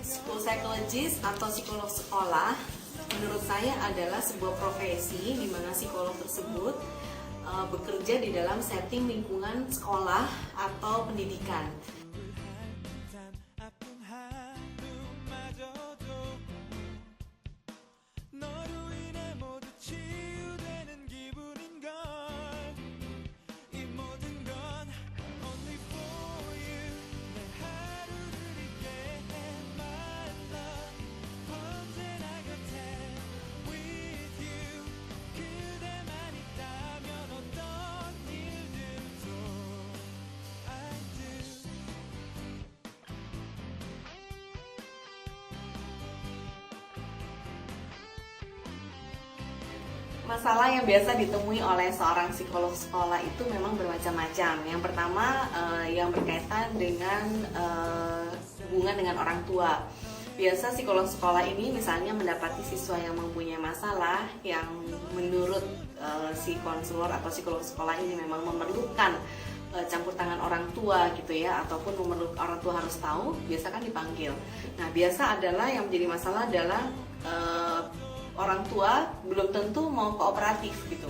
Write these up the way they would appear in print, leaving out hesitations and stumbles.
School psychologist atau psikolog sekolah menurut saya adalah sebuah profesi di mana psikolog tersebut bekerja di dalam setting lingkungan sekolah atau pendidikan. Masalah yang biasa ditemui oleh seorang psikolog sekolah itu memang bermacam-macam. Yang pertama yang berkaitan dengan hubungan dengan orang tua. Biasa psikolog sekolah ini misalnya mendapati siswa yang mempunyai masalah yang menurut si konselor atau psikolog sekolah ini memang memerlukan campur tangan orang tua gitu ya, ataupun memerlukan orang tua harus tahu, biasa kan dipanggil. Nah, biasa adalah yang menjadi masalah adalah orang tua belum tentu mau kooperatif gitu.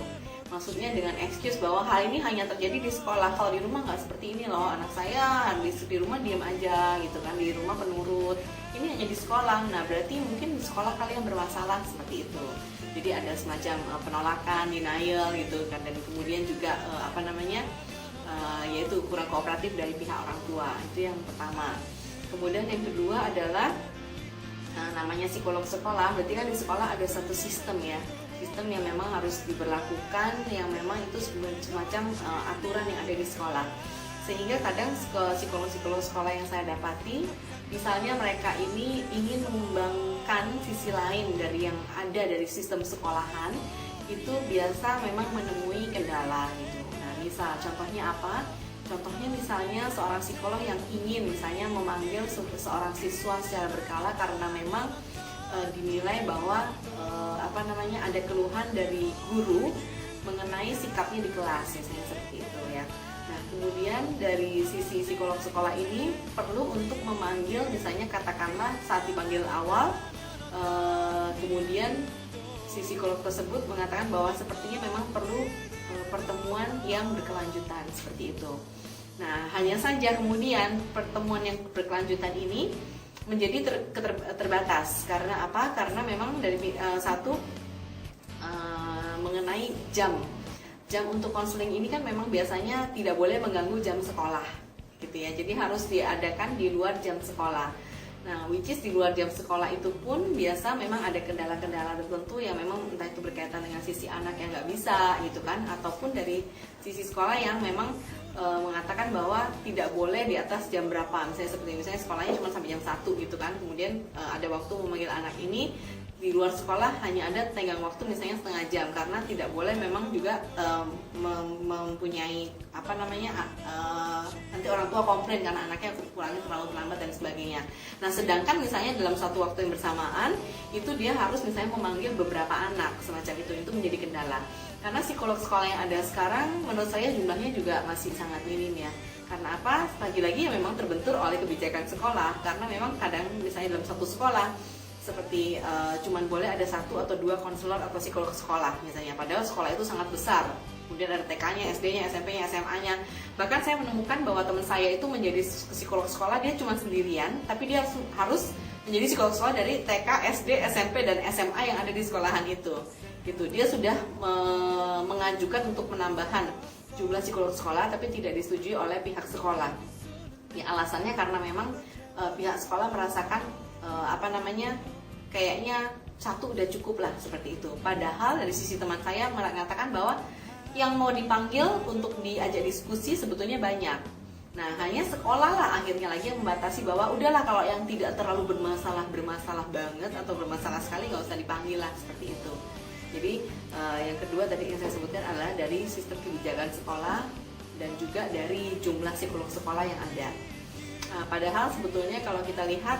Maksudnya dengan excuse bahwa hal ini hanya terjadi di sekolah, kalau di rumah nggak seperti ini loh, anak saya di rumah diam aja gitu kan, di rumah penurut, ini hanya di sekolah. Nah berarti mungkin di sekolah kalian bermasalah, seperti itu. Jadi ada semacam penolakan, denial gitu kan, dan kemudian juga yaitu kurang kooperatif dari pihak orang tua. Itu yang pertama. Kemudian yang kedua adalah namanya psikolog sekolah, berarti kan di sekolah ada satu sistem ya, sistem yang memang harus diberlakukan, yang memang itu semacam aturan yang ada di sekolah. Sehingga kadang psikolog-psikolog sekolah yang saya dapati, misalnya mereka ini ingin mengembangkan sisi lain dari yang ada dari sistem sekolahan, itu biasa memang menemui kendala gitu. Nah, misal contohnya apa? Contohnya misalnya seorang psikolog yang ingin misalnya memanggil seorang siswa secara berkala karena memang dinilai bahwa ada keluhan dari guru mengenai sikapnya di kelas, misalnya seperti itu ya. Nah, kemudian dari sisi psikolog sekolah ini perlu untuk memanggil, misalnya katakanlah saat dipanggil awal, kemudian si psikolog tersebut mengatakan bahwa sepertinya memang perlu pertemuan yang berkelanjutan, seperti itu. Nah, hanya saja kemudian pertemuan yang berkelanjutan ini menjadi terbatas. Karena apa? Karena memang dari mengenai jam untuk konseling ini kan memang biasanya tidak boleh mengganggu jam sekolah gitu ya. Jadi harus diadakan di luar jam sekolah. Nah, which is di luar jam sekolah itu pun biasa memang ada kendala-kendala tertentu yang memang entah itu berkaitan dengan sisi anak yang nggak bisa gitu kan, ataupun dari sisi sekolah yang memang mengatakan bahwa tidak boleh di atas jam berapa, misalnya sekolahnya cuma sampai jam 1 gitu kan, kemudian ada waktu memanggil anak ini di luar sekolah hanya ada tenggang waktu misalnya setengah jam, karena tidak boleh memang juga mempunyai nanti orang tua komplain karena anaknya kurangnya terlalu terlambat dan sebagainya. Nah, sedangkan misalnya dalam satu waktu yang bersamaan itu dia harus misalnya memanggil beberapa anak semacam itu menjadi kendala. Karena psikolog sekolah yang ada sekarang menurut saya jumlahnya juga masih sangat minim ya. Karena apa? Lagi-lagi ya memang terbentur oleh kebijakan sekolah, karena memang kadang misalnya dalam satu sekolah seperti cuman boleh ada 1 atau 2 konselor atau psikolog sekolah misalnya, padahal sekolah itu sangat besar. Kemudian ada TK-nya, SD-nya, SMP-nya, SMA-nya. Bahkan saya menemukan bahwa teman saya itu menjadi psikolog sekolah, dia cuma sendirian, tapi dia harus menjadi psikolog sekolah dari TK, SD, SMP, dan SMA yang ada di sekolahan itu. Gitu. Dia sudah mengajukan untuk penambahan jumlah psikolog sekolah, tapi tidak disetujui oleh pihak sekolah. Ya, alasannya karena memang pihak sekolah merasakan kayaknya 1 udah cukup lah, seperti itu. Padahal dari sisi teman saya mengatakan bahwa yang mau dipanggil untuk diajak diskusi sebetulnya banyak. Nah, hanya sekolah lah akhirnya lagi yang membatasi bahwa udahlah kalau yang tidak terlalu bermasalah banget atau bermasalah sekali nggak usah dipanggil lah, seperti itu. Jadi yang kedua tadi yang saya sebutkan adalah dari sistem kebijakan sekolah dan juga dari jumlah psikolog sekolah yang ada. Padahal sebetulnya kalau kita lihat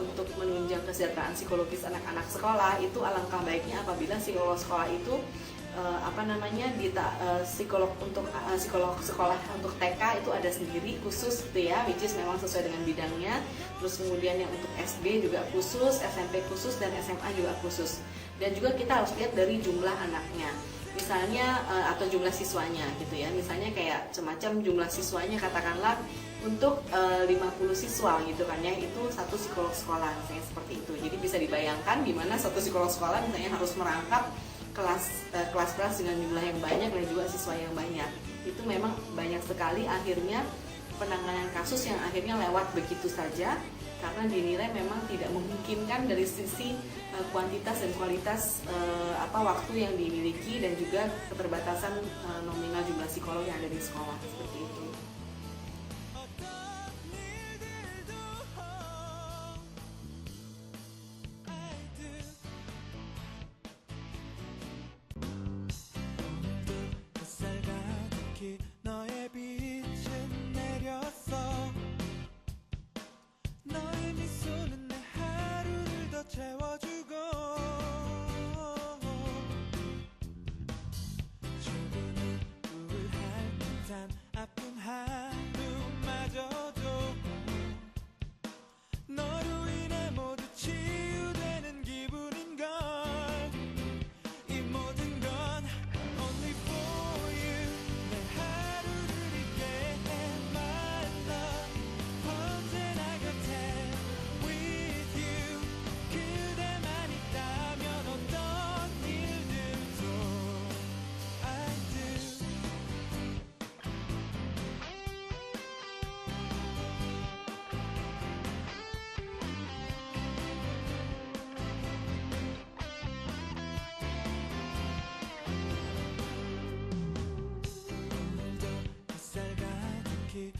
untuk menunjang kesejahteraan psikologis anak-anak sekolah itu alangkah baiknya apabila psikolog sekolah itu psikolog sekolah untuk TK itu ada sendiri khusus gitu ya, which is memang sesuai dengan bidangnya. Terus kemudian yang untuk SD juga khusus, SMP khusus, dan SMA juga khusus. Dan juga kita harus lihat dari jumlah anaknya, misalnya atau jumlah siswanya gitu ya. Misalnya kayak semacam jumlah siswanya katakanlah untuk 50 siswa gitu kan ya, itu satu psikolog sekolah misalnya seperti itu. Jadi bisa dibayangkan gimana satu psikolog sekolah misalnya harus merangkap kelas-kelas dengan jumlah yang banyak dan juga siswa yang banyak. Itu memang banyak sekali akhirnya penanganan kasus yang akhirnya lewat begitu saja, karena dinilai memang tidak memungkinkan dari sisi kuantitas dan kualitas waktu yang dimiliki, dan juga keterbatasan nominal jumlah psikolog yang ada di sekolah seperti itu. 너의 빛은 내렸어 너의 미소는 내 하루를 더 채워주고 조금은 우울할 듯한 아픈 하루마저도 너로 인해 모두 치유되는 기분인걸 이 모든 건 only for you 내 하루를 잊게 해 my love 언제나 곁에 with you 그대만 있다면 어떤 일들도 I do 오늘도 햇살 가득히